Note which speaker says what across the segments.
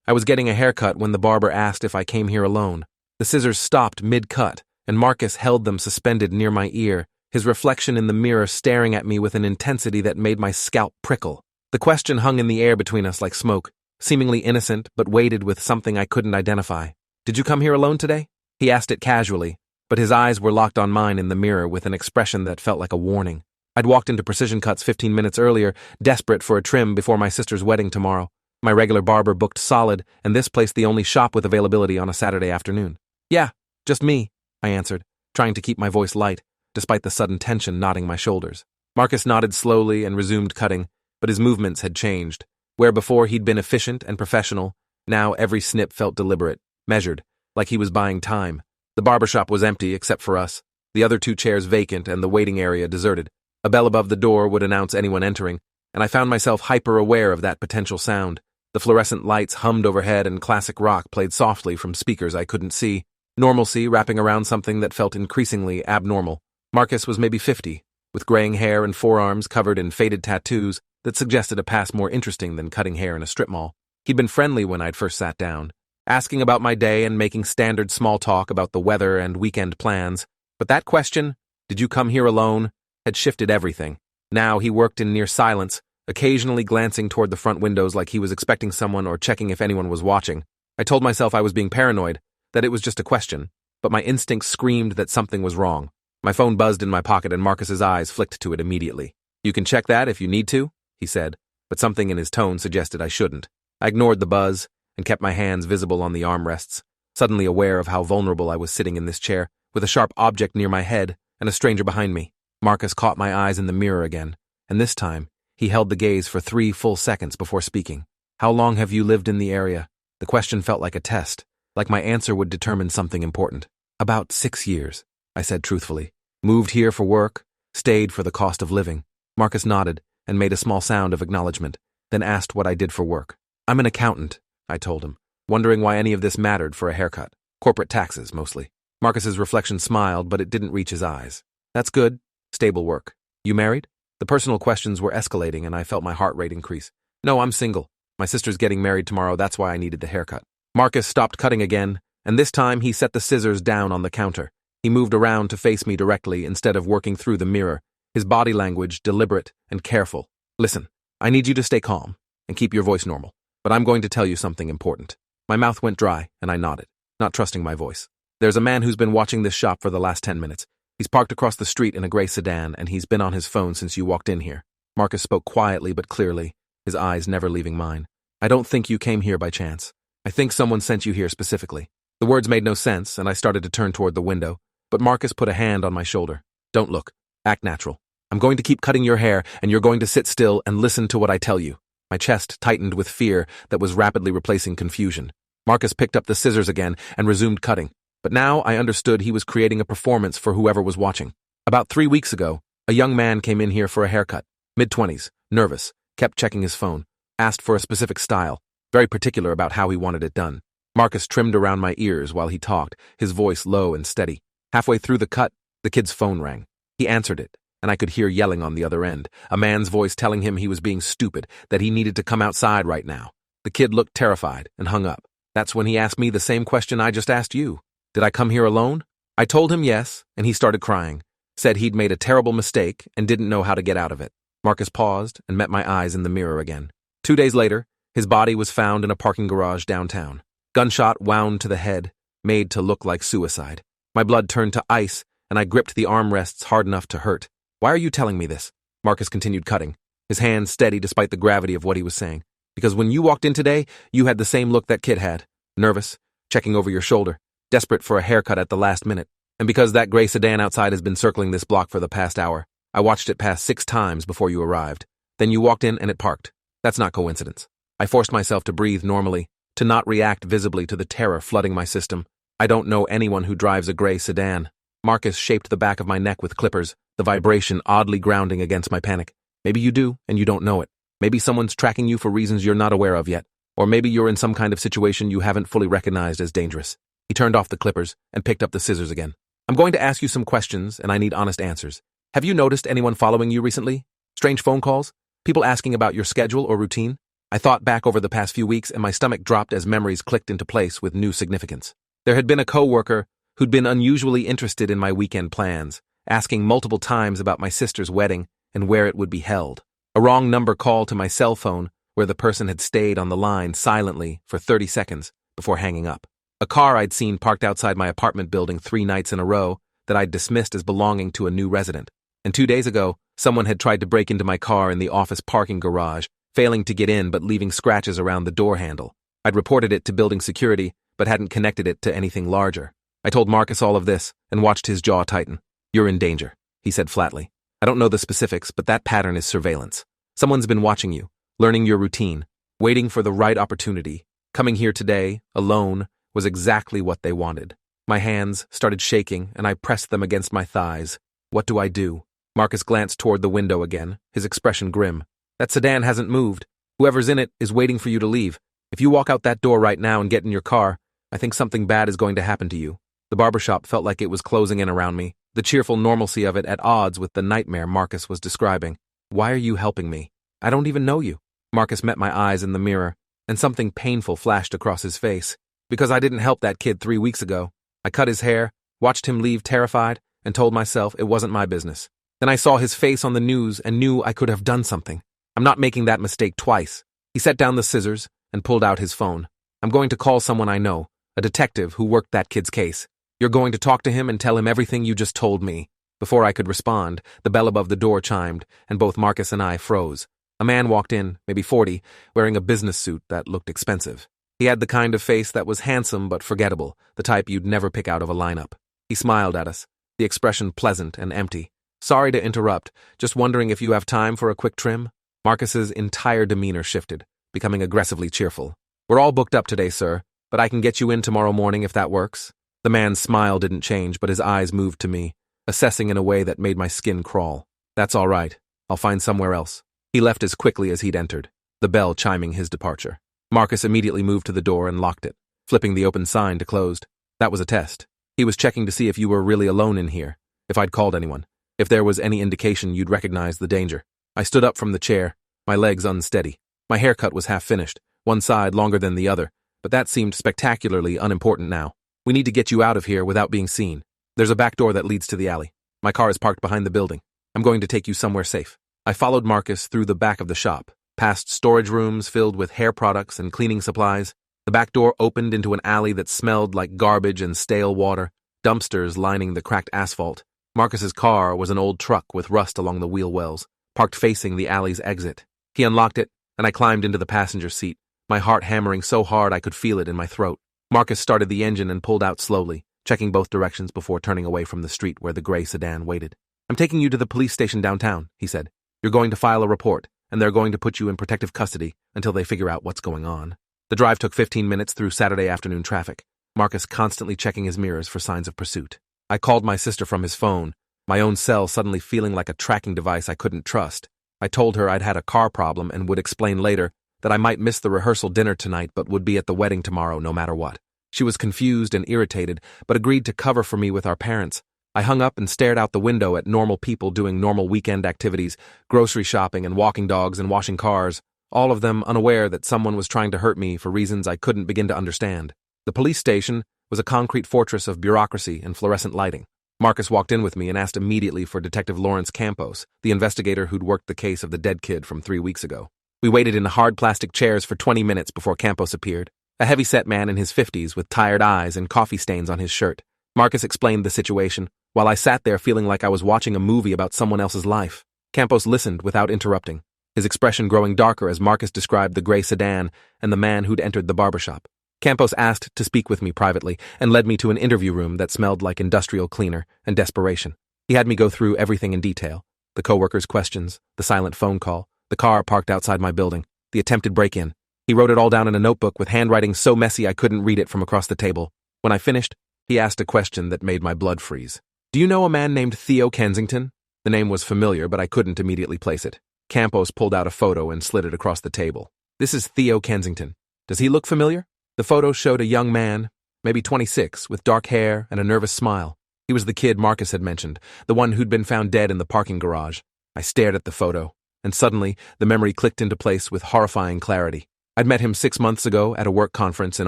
Speaker 1: I was getting a haircut when the barber asked if I came here alone. The scissors stopped mid-cut, and Marcus held them suspended near my ear, his reflection in the mirror staring at me with an intensity that made my scalp prickle. The question hung in the air between us like smoke, seemingly innocent but weighted with something I couldn't identify. "Did you come here alone today?" He asked it casually, but his eyes were locked on mine in the mirror with an expression that felt like a warning. I'd walked into Precision Cuts 15 minutes earlier, desperate for a trim before my sister's wedding tomorrow. My regular barber booked solid, and this place the only shop with availability on a Saturday afternoon. "Yeah, just me," I answered, trying to keep my voice light, despite the sudden tension knotting my shoulders. Marcus nodded slowly and resumed cutting, but his movements had changed. Where before he'd been efficient and professional, now every snip felt deliberate, measured, like he was buying time. The barbershop was empty except for us, the other 2 chairs vacant and the waiting area deserted. A bell above the door would announce anyone entering, and I found myself hyper-aware of that potential sound. The fluorescent lights hummed overhead and classic rock played softly from speakers I couldn't see, normalcy wrapping around something that felt increasingly abnormal. Marcus was maybe 50, with graying hair and forearms covered in faded tattoos that suggested a past more interesting than cutting hair in a strip mall. He'd been friendly when I'd first sat down, asking about my day and making standard small talk about the weather and weekend plans, but that question, "Did you come here alone?" had shifted everything. Now he worked in near silence, occasionally glancing toward the front windows like he was expecting someone or checking if anyone was watching. I told myself I was being paranoid, that it was just a question, but my instincts screamed that something was wrong. My phone buzzed in my pocket and Marcus's eyes flicked to it immediately. "You can check that if you need to," he said, but something in his tone suggested I shouldn't. I ignored the buzz and kept my hands visible on the armrests, suddenly aware of how vulnerable I was sitting in this chair, with a sharp object near my head and a stranger behind me. Marcus caught my eyes in the mirror again, and this time, he held the gaze for 3 full seconds before speaking. "How long have you lived in the area?" The question felt like a test, like my answer would determine something important. "About 6 years," I said truthfully. "Moved here for work, stayed for the cost of living." Marcus nodded and made a small sound of acknowledgement, then asked what I did for work. "I'm an accountant," I told him, wondering why any of this mattered for a haircut. "Corporate taxes, mostly." Marcus's reflection smiled, but it didn't reach his eyes. "That's good. Stable work. You married?" The personal questions were escalating and I felt my heart rate increase. "No, I'm single. My sister's getting married tomorrow, that's why I needed the haircut." Marcus stopped cutting again, and this time he set the scissors down on the counter. He moved around to face me directly instead of working through the mirror, his body language deliberate and careful. "Listen, I need you to stay calm and keep your voice normal, but I'm going to tell you something important." My mouth went dry and I nodded, not trusting my voice. "There's a man who's been watching this shop for the last 10 minutes. He's parked across the street in a gray sedan, and he's been on his phone since you walked in here." Marcus spoke quietly but clearly, his eyes never leaving mine. "I don't think you came here by chance. I think someone sent you here specifically." The words made no sense, and I started to turn toward the window, but Marcus put a hand on my shoulder. "Don't look. Act natural. I'm going to keep cutting your hair, and you're going to sit still and listen to what I tell you." My chest tightened with fear that was rapidly replacing confusion. Marcus picked up the scissors again and resumed cutting. But now I understood he was creating a performance for whoever was watching. About 3 weeks ago, a young man came in here for a haircut, mid-20s, nervous, kept checking his phone, asked for a specific style, very particular about how he wanted it done. Marcus trimmed around my ears while he talked, his voice low and steady. Halfway through the cut, the kid's phone rang. He answered it, and I could hear yelling on the other end, a man's voice telling him he was being stupid, that he needed to come outside right now. The kid looked terrified and hung up. That's when he asked me the same question I just asked you. Did I come here alone? I told him yes, and he started crying, said he'd made a terrible mistake and didn't know how to get out of it. Marcus paused and met my eyes in the mirror again. 2 days later, his body was found in a parking garage downtown. Gunshot wound to the head, made to look like suicide. My blood turned to ice, and I gripped the armrests hard enough to hurt. "Why are you telling me this?" Marcus continued cutting, his hands steady despite the gravity of what he was saying. "Because when you walked in today, you had the same look that kid had. Nervous, checking over your shoulder, desperate for a haircut at the last minute. And because that gray sedan outside has been circling this block for the past hour, I watched it pass 6 times before you arrived. Then you walked in and it parked. That's not coincidence." I forced myself to breathe normally, to not react visibly to the terror flooding my system. "I don't know anyone who drives a gray sedan." Marcus shaped the back of my neck with clippers, the vibration oddly grounding against my panic. "Maybe you do, and you don't know it. Maybe someone's tracking you for reasons you're not aware of yet. Or maybe you're in some kind of situation you haven't fully recognized as dangerous." He turned off the clippers and picked up the scissors again. "I'm going to ask you some questions, and I need honest answers. Have you noticed anyone following you recently? Strange phone calls? People asking about your schedule or routine?" I thought back over the past few weeks and my stomach dropped as memories clicked into place with new significance. There had been a coworker who'd been unusually interested in my weekend plans, asking multiple times about my sister's wedding and where it would be held. A wrong number call to my cell phone where the person had stayed on the line silently for 30 seconds before hanging up. A car I'd seen parked outside my apartment building 3 nights in a row that I'd dismissed as belonging to a new resident. And 2 days ago, someone had tried to break into my car in the office parking garage, failing to get in but leaving scratches around the door handle. I'd reported it to building security, but hadn't connected it to anything larger. I told Marcus all of this and watched his jaw tighten. "You're in danger," he said flatly. "I don't know the specifics, but that pattern is surveillance. Someone's been watching you, learning your routine, waiting for the right opportunity. Coming here today, alone, was exactly what they wanted." My hands started shaking, and I pressed them against my thighs. "What do I do?" Marcus glanced toward the window again, his expression grim. "That sedan hasn't moved. Whoever's in it is waiting for you to leave. If you walk out that door right now and get in your car, I think something bad is going to happen to you." The barbershop felt like it was closing in around me, the cheerful normalcy of it at odds with the nightmare Marcus was describing. "Why are you helping me? I don't even know you." Marcus met my eyes in the mirror, and something painful flashed across his face. "Because I didn't help that kid 3 weeks ago. I cut his hair, watched him leave terrified, and told myself it wasn't my business. Then I saw his face on the news and knew I could have done something. I'm not making that mistake twice." He set down the scissors and pulled out his phone. "I'm going to call someone I know, a detective who worked that kid's case. You're going to talk to him and tell him everything you just told me." Before I could respond, the bell above the door chimed, and both Marcus and I froze. A man walked in, maybe 40, wearing a business suit that looked expensive. He had the kind of face that was handsome but forgettable, the type you'd never pick out of a lineup. He smiled at us, the expression pleasant and empty. "Sorry to interrupt, just wondering if you have time for a quick trim?" Marcus's entire demeanor shifted, becoming aggressively cheerful. "We're all booked up today, sir, but I can get you in tomorrow morning if that works." The man's smile didn't change, but his eyes moved to me, assessing in a way that made my skin crawl. "That's all right. I'll find somewhere else." He left as quickly as he'd entered, the bell chiming his departure. Marcus immediately moved to the door and locked it, flipping the open sign to closed. That was a test. He was checking to see if you were really alone in here, if I'd called anyone, if there was any indication you'd recognize the danger. I stood up from the chair, my legs unsteady. My haircut was half finished, one side longer than the other, but that seemed spectacularly unimportant now. "We need to get you out of here without being seen. There's a back door that leads to the alley. My car is parked behind the building. I'm going to take you somewhere safe." I followed Marcus through the back of the shop, past storage rooms filled with hair products and cleaning supplies. The back door opened into an alley that smelled like garbage and stale water, dumpsters lining the cracked asphalt. Marcus's car was an old truck with rust along the wheel wells, parked facing the alley's exit. He unlocked it, and I climbed into the passenger seat, my heart hammering so hard I could feel it in my throat. Marcus started the engine and pulled out slowly, checking both directions before turning away from the street where the gray sedan waited. "I'm taking you to the police station downtown," he said. "You're going to file a report, and they're going to put you in protective custody until they figure out what's going on." The drive took 15 minutes through Saturday afternoon traffic, Marcus constantly checking his mirrors for signs of pursuit. I called my sister from his phone, my own cell suddenly feeling like a tracking device I couldn't trust. I told her I'd had a car problem and would explain later that I might miss the rehearsal dinner tonight but would be at the wedding tomorrow no matter what. She was confused and irritated, but agreed to cover for me with our parents. I hung up and stared out the window at normal people doing normal weekend activities, grocery shopping and walking dogs and washing cars, all of them unaware that someone was trying to hurt me for reasons I couldn't begin to understand. The police station was a concrete fortress of bureaucracy and fluorescent lighting. Marcus walked in with me and asked immediately for Detective Lawrence Campos, the investigator who'd worked the case of the dead kid from 3 weeks ago. We waited in the hard plastic chairs for 20 minutes before Campos appeared, a heavy-set man in his 50s with tired eyes and coffee stains on his shirt. Marcus explained the situation, while I sat there feeling like I was watching a movie about someone else's life. Campos listened without interrupting, his expression growing darker as Marcus described the gray sedan and the man who'd entered the barbershop. Campos asked to speak with me privately and led me to an interview room that smelled like industrial cleaner and desperation. He had me go through everything in detail: the coworkers' questions, the silent phone call, the car parked outside my building, the attempted break-in. He wrote it all down in a notebook with handwriting so messy I couldn't read it from across the table. When I finished, he asked a question that made my blood freeze. "Do you know a man named Theo Kensington?" The name was familiar, but I couldn't immediately place it. Campos pulled out a photo and slid it across the table. "This is Theo Kensington. Does he look familiar?" The photo showed a young man, maybe 26, with dark hair and a nervous smile. He was the kid Marcus had mentioned, the one who'd been found dead in the parking garage. I stared at the photo, and suddenly the memory clicked into place with horrifying clarity. I'd met him 6 months ago at a work conference in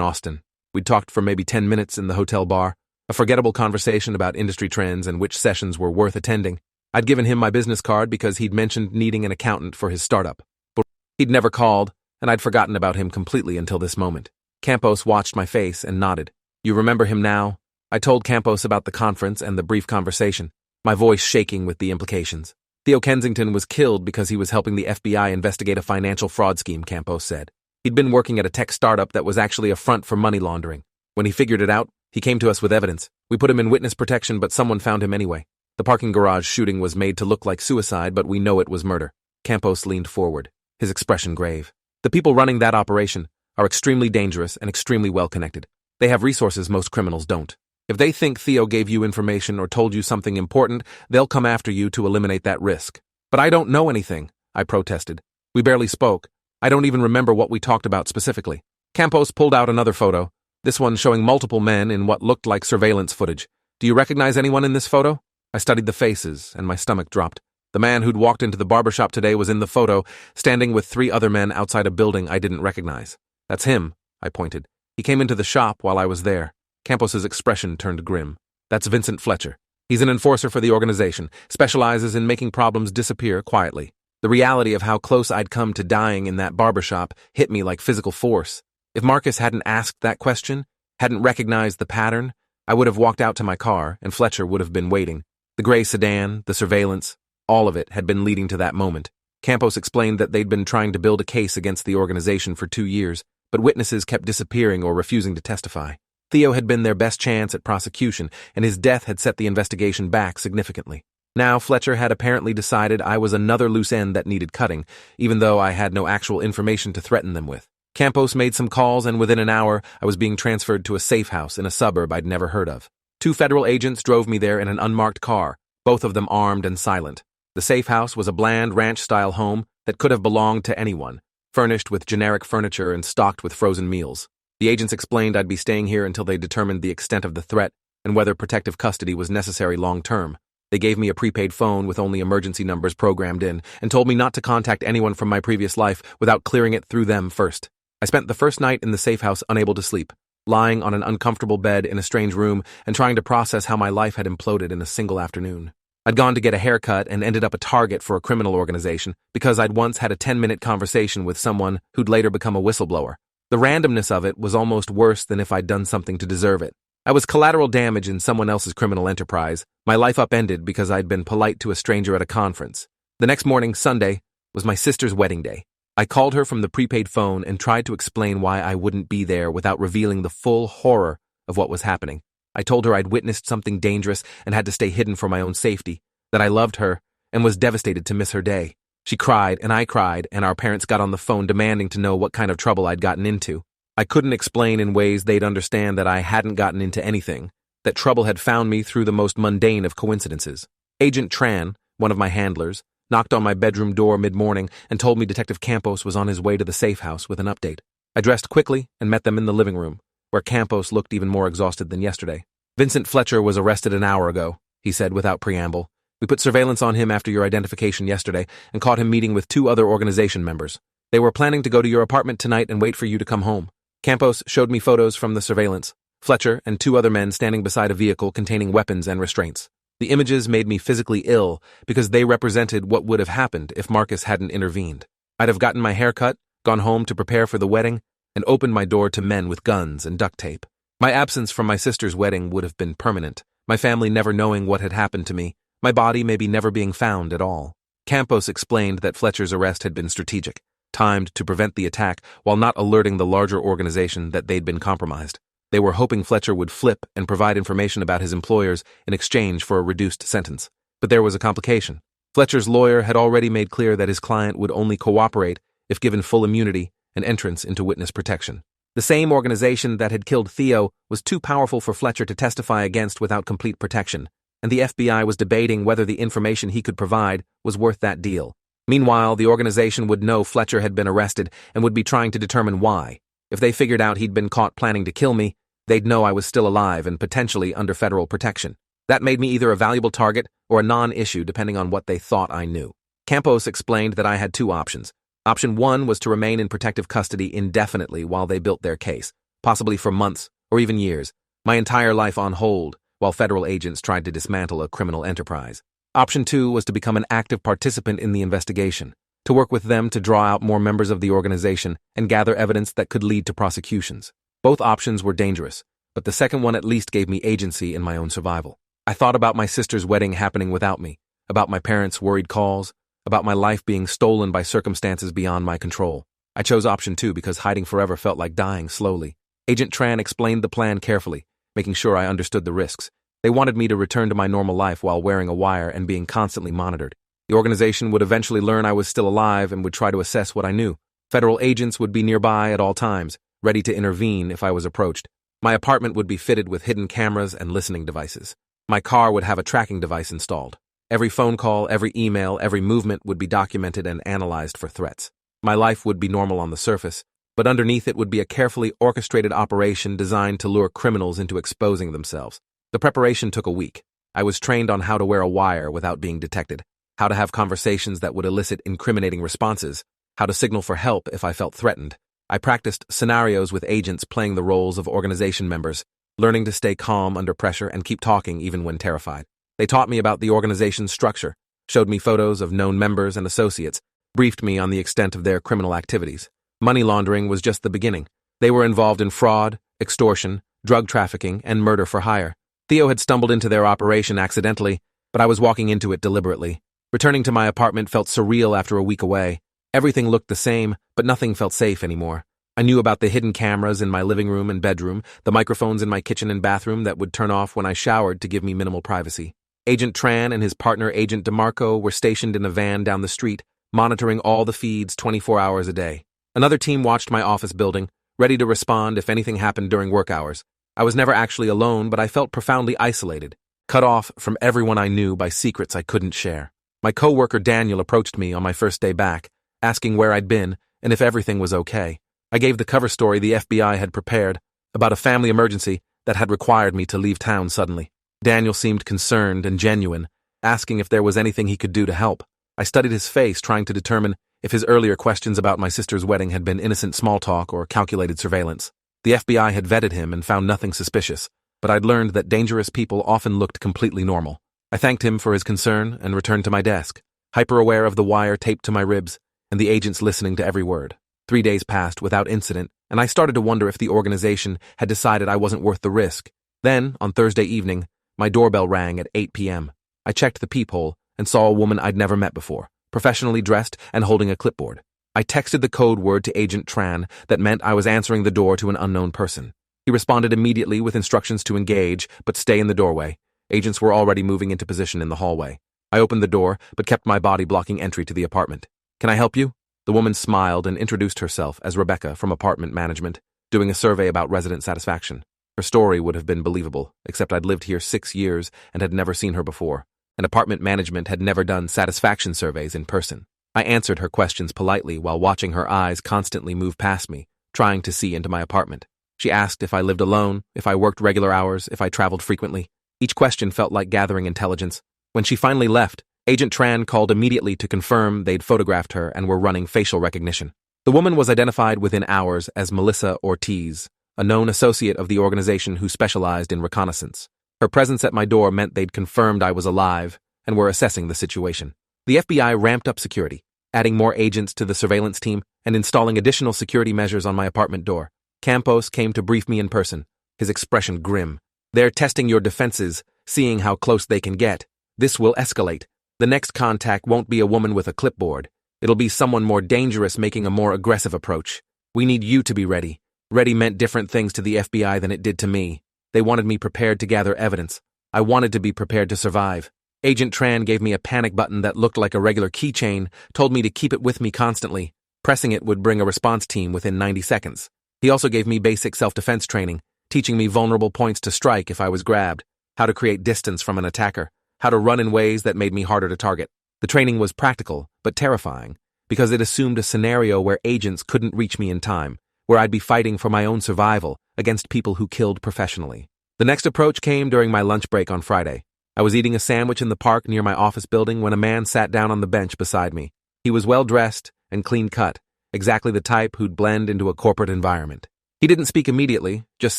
Speaker 1: Austin. We'd talked for maybe 10 minutes in the hotel bar, a forgettable conversation about industry trends and which sessions were worth attending. I'd given him my business card because he'd mentioned needing an accountant for his startup. But he'd never called, and I'd forgotten about him completely until this moment. Campos watched my face and nodded. "You remember him now?" I told Campos about the conference and the brief conversation, my voice shaking with the implications. "Theo Kensington was killed because he was helping the FBI investigate a financial fraud scheme," Campos said. "He'd been working at a tech startup that was actually a front for money laundering. When he figured it out, he came to us with evidence. We put him in witness protection, but someone found him anyway. The parking garage shooting was made to look like suicide, but we know it was murder." Campos leaned forward, his expression grave. "The people running that operation are extremely dangerous and extremely well-connected. They have resources most criminals don't. If they think Theo gave you information or told you something important, they'll come after you to eliminate that risk." "But I don't know anything," I protested. "We barely spoke. I don't even remember what we talked about specifically." Campos pulled out another photo, this one showing multiple men in what looked like surveillance footage. "Do you recognize anyone in this photo?" I studied the faces, and my stomach dropped. The man who'd walked into the barbershop today was in the photo, standing with 3 other men outside a building I didn't recognize. "That's him," I pointed. "He came into the shop while I was there." Campos's expression turned grim. "That's Vincent Fletcher. He's an enforcer for the organization, specializes in making problems disappear quietly." The reality of how close I'd come to dying in that barbershop hit me like physical force. If Marcus hadn't asked that question, hadn't recognized the pattern, I would have walked out to my car, and Fletcher would have been waiting. The gray sedan, the surveillance, all of it had been leading to that moment. Campos explained that they'd been trying to build a case against the organization for 2 years, but witnesses kept disappearing or refusing to testify. Theo had been their best chance at prosecution, and his death had set the investigation back significantly. Now Fletcher had apparently decided I was another loose end that needed cutting, even though I had no actual information to threaten them with. Campos made some calls, and within an hour, I was being transferred to a safe house in a suburb I'd never heard of. 2 federal agents drove me there in an unmarked car, both of them armed and silent. The safe house was a bland ranch-style home that could have belonged to anyone, furnished with generic furniture and stocked with frozen meals. The agents explained I'd be staying here until they determined the extent of the threat and whether protective custody was necessary long-term. They gave me a prepaid phone with only emergency numbers programmed in and told me not to contact anyone from my previous life without clearing it through them first. I spent the first night in the safe house unable to sleep, lying on an uncomfortable bed in a strange room and trying to process how my life had imploded in a single afternoon. I'd gone to get a haircut and ended up a target for a criminal organization because I'd once had a 10-minute conversation with someone who'd later become a whistleblower. The randomness of it was almost worse than if I'd done something to deserve it. I was collateral damage in someone else's criminal enterprise. My life upended because I'd been polite to a stranger at a conference. The next morning, Sunday, was my sister's wedding day. I called her from the prepaid phone and tried to explain why I wouldn't be there without revealing the full horror of what was happening. I told her I'd witnessed something dangerous and had to stay hidden for my own safety, that I loved her and was devastated to miss her day. She cried, and I cried, and our parents got on the phone demanding to know what kind of trouble I'd gotten into. I couldn't explain in ways they'd understand that I hadn't gotten into anything, that trouble had found me through the most mundane of coincidences. Agent Tran, one of my handlers, knocked on my bedroom door mid-morning and told me Detective Campos was on his way to the safe house with an update. I dressed quickly and met them in the living room, where Campos looked even more exhausted than yesterday. "Vincent Fletcher was arrested an hour ago," he said without preamble. "We put surveillance on him after your identification yesterday and caught him meeting with 2 other organization members. They were planning to go to your apartment tonight and wait for you to come home." Campos showed me photos from the surveillance, Fletcher and 2 other men standing beside a vehicle containing weapons and restraints. The images made me physically ill because they represented what would have happened if Marcus hadn't intervened. I'd have gotten my hair cut, gone home to prepare for the wedding, and opened my door to men with guns and duct tape. My absence from my sister's wedding would have been permanent, my family never knowing what had happened to me, my body maybe never being found at all. Campos explained that Fletcher's arrest had been strategic, timed to prevent the attack while not alerting the larger organization that they'd been compromised. They were hoping Fletcher would flip and provide information about his employers in exchange for a reduced sentence. But there was a complication. Fletcher's lawyer had already made clear that his client would only cooperate if given full immunity and entrance into witness protection. The same organization that had killed Theo was too powerful for Fletcher to testify against without complete protection, and the FBI was debating whether the information he could provide was worth that deal. Meanwhile, the organization would know Fletcher had been arrested and would be trying to determine why. If they figured out he'd been caught planning to kill me, they'd know I was still alive and potentially under federal protection. That made me either a valuable target or a non-issue depending on what they thought I knew. Campos explained that I had two options. Option one was to remain in protective custody indefinitely while they built their case, possibly for months or even years, my entire life on hold while federal agents tried to dismantle a criminal enterprise. Option two was to become an active participant in the investigation, to work with them to draw out more members of the organization and gather evidence that could lead to prosecutions. Both options were dangerous, but the second one at least gave me agency in my own survival. I thought about my sister's wedding happening without me, about my parents' worried calls, about my life being stolen by circumstances beyond my control. I chose option two because hiding forever felt like dying slowly. Agent Tran explained the plan carefully, making sure I understood the risks. They wanted me to return to my normal life while wearing a wire and being constantly monitored. The organization would eventually learn I was still alive and would try to assess what I knew. Federal agents would be nearby at all times, ready to intervene if I was approached. My apartment would be fitted with hidden cameras and listening devices. My car would have a tracking device installed. Every phone call, every email, every movement would be documented and analyzed for threats. My life would be normal on the surface, but underneath it would be a carefully orchestrated operation designed to lure criminals into exposing themselves. The preparation took a week. I was trained on how to wear a wire without being detected, how to have conversations that would elicit incriminating responses, how to signal for help if I felt threatened. I practiced scenarios with agents playing the roles of organization members, learning to stay calm under pressure and keep talking even when terrified. They taught me about the organization's structure, showed me photos of known members and associates, briefed me on the extent of their criminal activities. Money laundering was just the beginning. They were involved in fraud, extortion, drug trafficking, and murder for hire. Theo had stumbled into their operation accidentally, but I was walking into it deliberately. Returning to my apartment felt surreal after a week away. Everything looked the same, but nothing felt safe anymore. I knew about the hidden cameras in my living room and bedroom, the microphones in my kitchen and bathroom that would turn off when I showered to give me minimal privacy. Agent Tran and his partner Agent DeMarco were stationed in a van down the street, monitoring all the feeds 24 hours a day. Another team watched my office building, ready to respond if anything happened during work hours. I was never actually alone, but I felt profoundly isolated, cut off from everyone I knew by secrets I couldn't share. My coworker Daniel approached me on my first day back, asking where I'd been and if everything was okay. I gave the cover story the FBI had prepared about a family emergency that had required me to leave town suddenly. Daniel seemed concerned and genuine, asking if there was anything he could do to help. I studied his face, trying to determine if his earlier questions about my sister's wedding had been innocent small talk or calculated surveillance. The FBI had vetted him and found nothing suspicious, but I'd learned that dangerous people often looked completely normal. I thanked him for his concern and returned to my desk, hyper-aware of the wire taped to my ribs and the agents listening to every word. 3 days passed without incident, and I started to wonder if the organization had decided I wasn't worth the risk. Then, on Thursday evening, my doorbell rang at 8 p.m. I checked the peephole and saw a woman I'd never met before, professionally dressed and holding a clipboard. I texted the code word to Agent Tran that meant I was answering the door to an unknown person. He responded immediately with instructions to engage, but stay in the doorway. Agents were already moving into position in the hallway. I opened the door, but kept my body blocking entry to the apartment. "Can I help you?" The woman smiled and introduced herself as Rebecca from apartment management, doing a survey about resident satisfaction. Her story would have been believable, except I'd lived here 6 years and had never seen her before, and apartment management had never done satisfaction surveys in person. I answered her questions politely while watching her eyes constantly move past me, trying to see into my apartment. She asked if I lived alone, if I worked regular hours, if I traveled frequently. Each question felt like gathering intelligence. When she finally left, Agent Tran called immediately to confirm they'd photographed her and were running facial recognition. The woman was identified within hours as Melissa Ortiz, a known associate of the organization who specialized in reconnaissance. Her presence at my door meant they'd confirmed I was alive and were assessing the situation. The FBI ramped up security, adding more agents to the surveillance team and installing additional security measures on my apartment door. Campos came to brief me in person, his expression grim. "They're testing your defenses, seeing how close they can get. This will escalate. The next contact won't be a woman with a clipboard. It'll be someone more dangerous making a more aggressive approach. We need you to be ready." Ready meant different things to the FBI than it did to me. They wanted me prepared to gather evidence. I wanted to be prepared to survive. Agent Tran gave me a panic button that looked like a regular keychain, told me to keep it with me constantly. Pressing it would bring a response team within 90 seconds. He also gave me basic self-defense training, teaching me vulnerable points to strike if I was grabbed, how to create distance from an attacker, how to run in ways that made me harder to target. The training was practical, but terrifying, because it assumed a scenario where agents couldn't reach me in time, where I'd be fighting for my own survival against people who killed professionally. The next approach came during my lunch break on Friday. I was eating a sandwich in the park near my office building when a man sat down on the bench beside me. He was well-dressed and clean-cut, exactly the type who'd blend into a corporate environment. He didn't speak immediately, just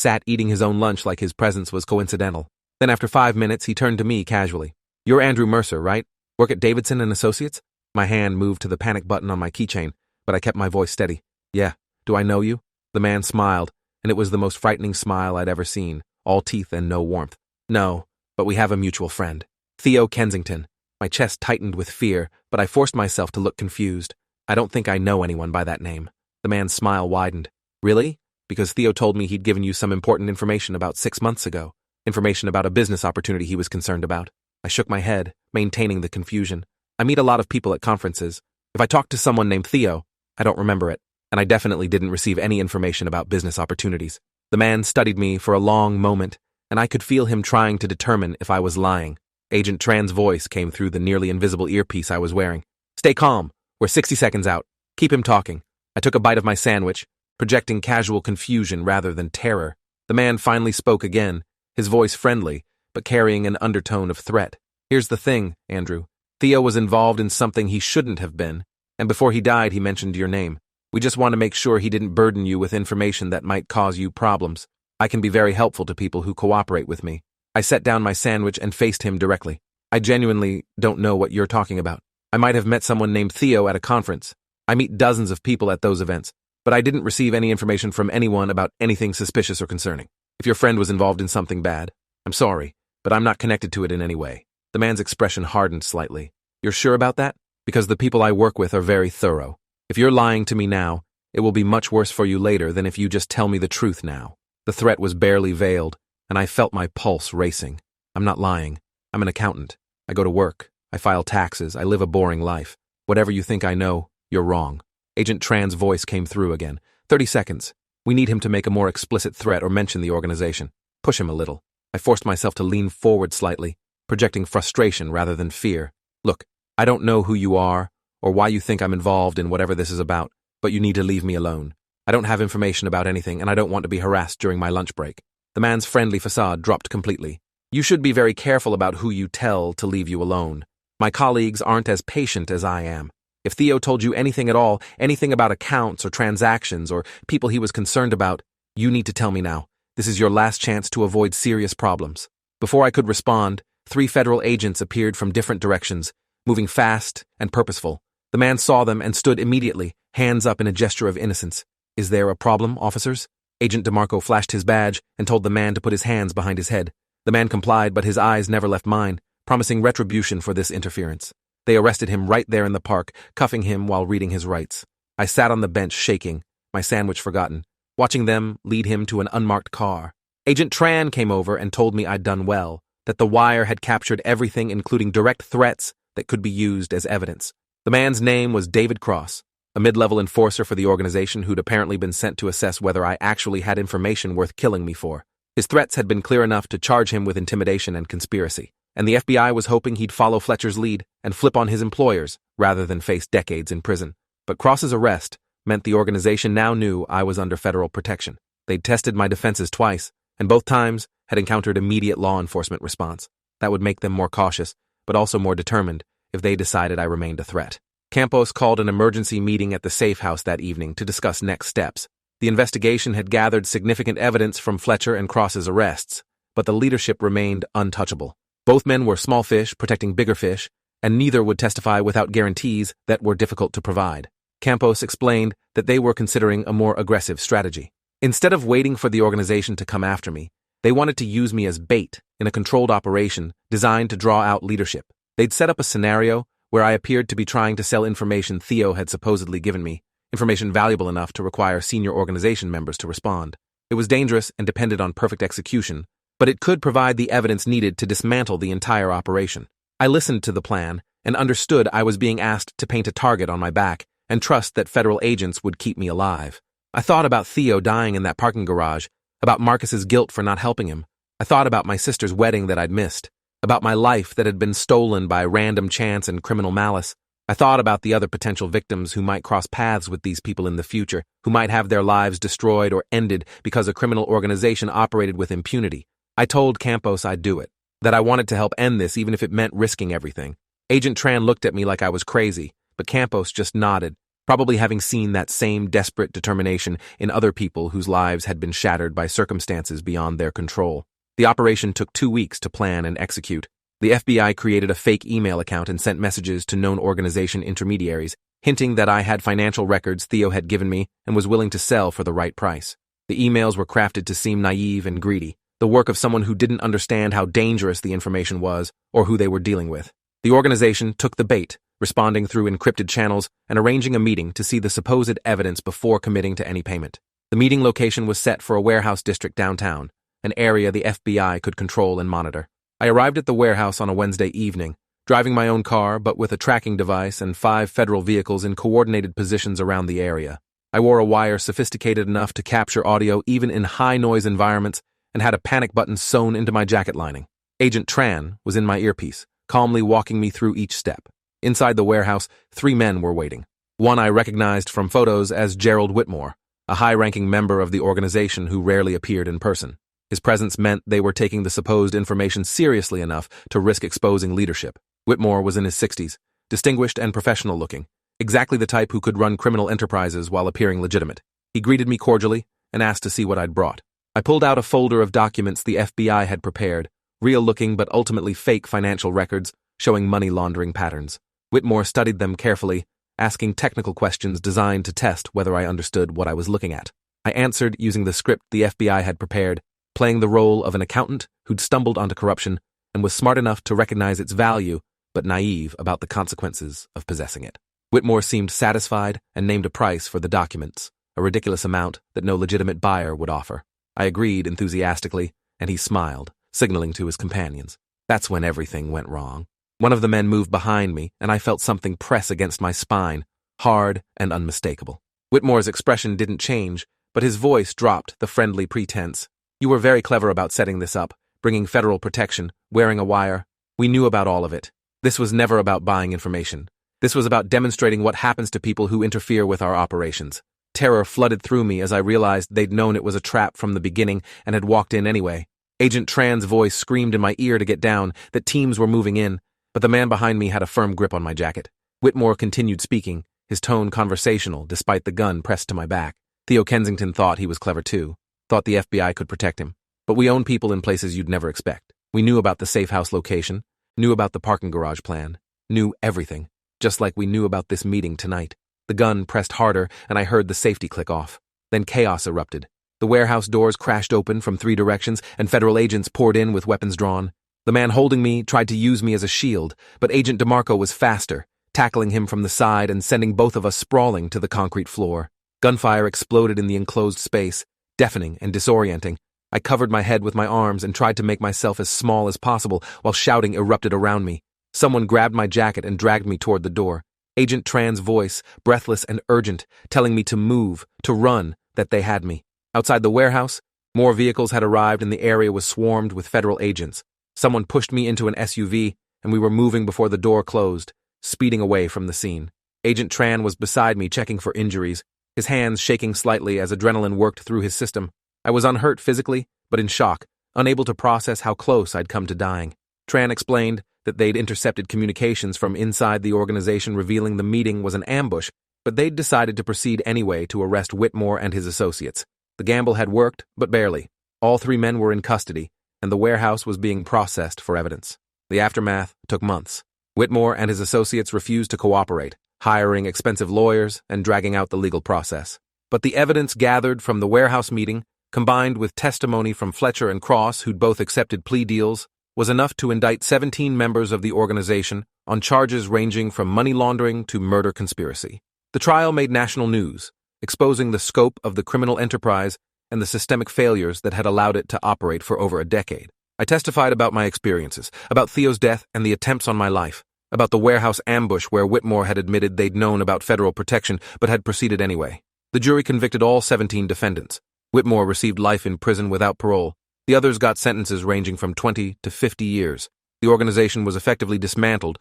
Speaker 1: sat eating his own lunch like his presence was coincidental. Then after 5 minutes, he turned to me casually. "You're Andrew Mercer, right? Work at Davidson and Associates?" My hand moved to the panic button on my keychain, but I kept my voice steady. "Yeah. Do I know you?" The man smiled, and it was the most frightening smile I'd ever seen, all teeth and no warmth. "No, but we have a mutual friend. Theo Kensington." My chest tightened with fear, but I forced myself to look confused. "I don't think I know anyone by that name." The man's smile widened. "Really? Because Theo told me he'd given you some important information about 6 months ago. Information about a business opportunity he was concerned about." I shook my head, maintaining the confusion. I meet a lot of people at conferences. If I talked to someone named Theo, I don't remember it, and I definitely didn't receive any information about business opportunities. The man studied me for a long moment, and I could feel him trying to determine if I was lying. Agent Tran's voice came through the nearly invisible earpiece I was wearing. "Stay calm. We're 60 seconds out. Keep him talking." I took a bite of my sandwich, projecting casual confusion rather than terror. The man finally spoke again, his voice friendly, but carrying an undertone of threat. "Here's the thing, Andrew. Theo was involved in something he shouldn't have been, and before he died he mentioned your name. We just want to make sure he didn't burden you with information that might cause you problems. I can be very helpful to people who cooperate with me." I set down my sandwich and faced him directly. "I genuinely don't know what you're talking about. I might have met someone named Theo at a conference. I meet dozens of people at those events, but I didn't receive any information from anyone about anything suspicious or concerning. If your friend was involved in something bad, I'm sorry, but I'm not connected to it in any way." The man's expression hardened slightly. "You're sure about that? Because the people I work with are very thorough. If you're lying to me now, it will be much worse for you later than if you just tell me the truth now." The threat was barely veiled, and I felt my pulse racing. "I'm not lying. I'm an accountant. I go to work. I file taxes. I live a boring life. Whatever you think I know, you're wrong." Agent Tran's voice came through again. 30 seconds. We need him to make a more explicit threat or mention the organization. Push him a little." I forced myself to lean forward slightly, projecting frustration rather than fear. "Look, I don't know who you are or why you think I'm involved in whatever this is about, but you need to leave me alone. I don't have information about anything, and I don't want to be harassed during my lunch break." The man's friendly facade dropped completely. "You should be very careful about who you tell to leave you alone. My colleagues aren't as patient as I am. If Theo told you anything at all, anything about accounts or transactions or people he was concerned about, you need to tell me now. This is your last chance to avoid serious problems." Before I could respond, 3 federal agents appeared from different directions, moving fast and purposeful. The man saw them and stood immediately, hands up in a gesture of innocence. "Is there a problem, officers?" Agent DeMarco flashed his badge and told the man to put his hands behind his head. The man complied, but his eyes never left mine, promising retribution for this interference. They arrested him right there in the park, cuffing him while reading his rights. I sat on the bench shaking, my sandwich forgotten, watching them lead him to an unmarked car. Agent Tran came over and told me I'd done well, that the wire had captured everything including direct threats that could be used as evidence. The man's name was David Cross, a mid-level enforcer for the organization who'd apparently been sent to assess whether I actually had information worth killing me for. His threats had been clear enough to charge him with intimidation and conspiracy, and the FBI was hoping he'd follow Fletcher's lead and flip on his employers rather than face decades in prison. But Cross's arrest meant the organization now knew I was under federal protection. They'd tested my defenses twice, and both times had encountered immediate law enforcement response. That would make them more cautious, but also more determined if they decided I remained a threat. Campos called an emergency meeting at the safe house that evening to discuss next steps. The investigation had gathered significant evidence from Fletcher and Cross's arrests, but the leadership remained untouchable. Both men were small fish protecting bigger fish, and neither would testify without guarantees that were difficult to provide. Campos explained that they were considering a more aggressive strategy. Instead of waiting for the organization to come after me, they wanted to use me as bait in a controlled operation designed to draw out leadership. They'd set up a scenario where I appeared to be trying to sell information Theo had supposedly given me, information valuable enough to require senior organization members to respond. It was dangerous and depended on perfect execution, but it could provide the evidence needed to dismantle the entire operation. I listened to the plan and understood I was being asked to paint a target on my back and trust that federal agents would keep me alive. I thought about Theo dying in that parking garage, about Marcus's guilt for not helping him. I thought about my sister's wedding that I'd missed, about my life that had been stolen by random chance and criminal malice. I thought about the other potential victims who might cross paths with these people in the future, who might have their lives destroyed or ended because a criminal organization operated with impunity. I told Campos I'd do it. that I wanted to help end this even if it meant risking everything. Agent Tran looked at me like I was crazy, but Campos just nodded, probably having seen that same desperate determination in other people whose lives had been shattered by circumstances beyond their control. The operation took 2 weeks to plan and execute. The FBI created a fake email account and sent messages to known organization intermediaries, hinting that I had financial records Theo had given me and was willing to sell for the right price. The emails were crafted to seem naive and greedy, the work of someone who didn't understand how dangerous the information was or who they were dealing with. The organization took the bait, responding through encrypted channels and arranging a meeting to see the supposed evidence before committing to any payment. The meeting location was set for a warehouse district downtown, an area the FBI could control and monitor. I arrived at the warehouse on a Wednesday evening, driving my own car but with a tracking device and 5 federal vehicles in coordinated positions around the area. I wore a wire sophisticated enough to capture audio even in high-noise environments and had a panic button sewn into my jacket lining. Agent Tran was in my earpiece, calmly walking me through each step. Inside the warehouse, 3 men were waiting. One I recognized from photos as Gerald Whitmore, a high-ranking member of the organization who rarely appeared in person. His presence meant they were taking the supposed information seriously enough to risk exposing leadership. Whitmore was in his 60s, distinguished and professional-looking, exactly the type who could run criminal enterprises while appearing legitimate. He greeted me cordially and asked to see what I'd brought. I pulled out a folder of documents the FBI had prepared, real-looking but ultimately fake financial records showing money laundering patterns. Whitmore studied them carefully, asking technical questions designed to test whether I understood what I was looking at. I answered using the script the FBI had prepared, playing the role of an accountant who'd stumbled onto corruption and was smart enough to recognize its value, but naive about the consequences of possessing it. Whitmore seemed satisfied and named a price for the documents, a ridiculous amount that no legitimate buyer would offer. I agreed enthusiastically, and he smiled, signaling to his companions. That's when everything went wrong. One of the men moved behind me, and I felt something press against my spine, hard and unmistakable. Whitmore's expression didn't change, but his voice dropped the friendly pretense. You were very clever about setting this up, bringing federal protection, wearing a wire. We knew about all of it. This was never about buying information. This was about demonstrating what happens to people who interfere with our operations. Terror flooded through me as I realized they'd known it was a trap from the beginning and had walked in anyway. Agent Tran's voice screamed in my ear to get down, that teams were moving in, but the man behind me had a firm grip on my jacket. Whitmore continued speaking, his tone conversational despite the gun pressed to my back. Theo Kensington thought he was clever too, thought the FBI could protect him. But we own people in places you'd never expect. We knew about the safe house location, knew about the parking garage plan, knew everything, just like we knew about this meeting tonight. The gun pressed harder and I heard the safety click off. Then chaos erupted. The warehouse doors crashed open from 3 directions and federal agents poured in with weapons drawn. The man holding me tried to use me as a shield, but Agent DeMarco was faster, tackling him from the side and sending both of us sprawling to the concrete floor. Gunfire exploded in the enclosed space, deafening and disorienting. I covered my head with my arms and tried to make myself as small as possible while shouting erupted around me. Someone grabbed my jacket and dragged me toward the door. Agent Tran's voice, breathless and urgent, telling me to move, to run, that they had me. Outside the warehouse, more vehicles had arrived and the area was swarmed with federal agents. Someone pushed me into an SUV, and we were moving before the door closed, speeding away from the scene. Agent Tran was beside me checking for injuries, his hands shaking slightly as adrenaline worked through his system. I was unhurt physically, but in shock, unable to process how close I'd come to dying. Tran explained that they'd intercepted communications from inside the organization revealing the meeting was an ambush, but they'd decided to proceed anyway to arrest Whitmore and his associates. The gamble had worked, but barely. All 3 men were in custody, and the warehouse was being processed for evidence. The aftermath took months. Whitmore and his associates refused to cooperate, hiring expensive lawyers and dragging out the legal process. But the evidence gathered from the warehouse meeting, combined with testimony from Fletcher and Cross, who'd both accepted plea deals, was enough to indict 17 members of the organization on charges ranging from money laundering to murder conspiracy. The trial made national news, exposing the scope of the criminal enterprise and the systemic failures that had allowed it to operate for over a decade. I testified about my experiences, about Theo's death and the attempts on my life, about the warehouse ambush where Whitmore had admitted they'd known about federal protection but had proceeded anyway. The jury convicted all 17 defendants. Whitmore received life in prison without parole. The others got sentences ranging from 20 to 50 years. The organization was effectively dismantled,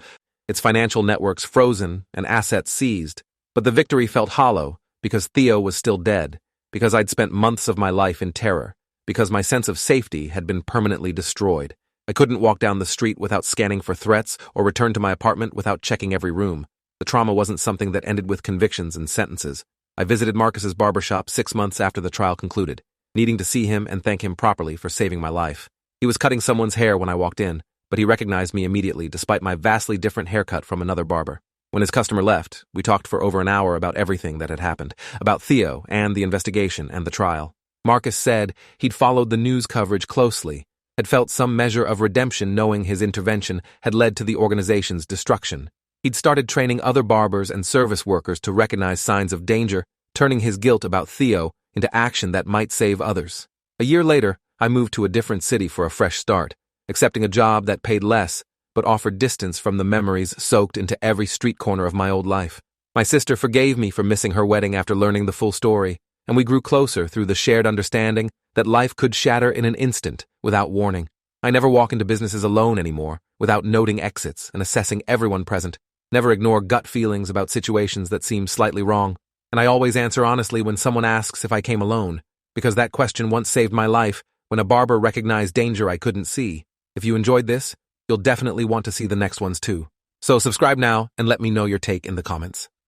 Speaker 1: its financial networks frozen and assets seized. But the victory felt hollow because Theo was still dead, because I'd spent months of my life in terror, because my sense of safety had been permanently destroyed. I couldn't walk down the street without scanning for threats or return to my apartment without checking every room. The trauma wasn't something that ended with convictions and sentences. I visited Marcus's barbershop 6 months after the trial concluded, needing to see him and thank him properly for saving my life. He was cutting someone's hair when I walked in, but he recognized me immediately despite my vastly different haircut from another barber. When his customer left, we talked for over an hour about everything that had happened, about Theo and the investigation and the trial. Marcus said he'd followed the news coverage closely, had felt some measure of redemption knowing his intervention had led to the organization's destruction. He'd started training other barbers and service workers to recognize signs of danger, turning his guilt about Theo into action that might save others. A year later, I moved to a different city for a fresh start, accepting a job that paid less but offered distance from the memories soaked into every street corner of my old life. My sister forgave me for missing her wedding after learning the full story, and we grew closer through the shared understanding that life could shatter in an instant without warning. I never walk into businesses alone anymore, without noting exits and assessing everyone present. Never ignore gut feelings about situations that seem slightly wrong. And I always answer honestly when someone asks if I came alone, because that question once saved my life when a barber recognized danger I couldn't see. If you enjoyed this, you'll definitely want to see the next ones too. So subscribe now and let me know your take in the comments.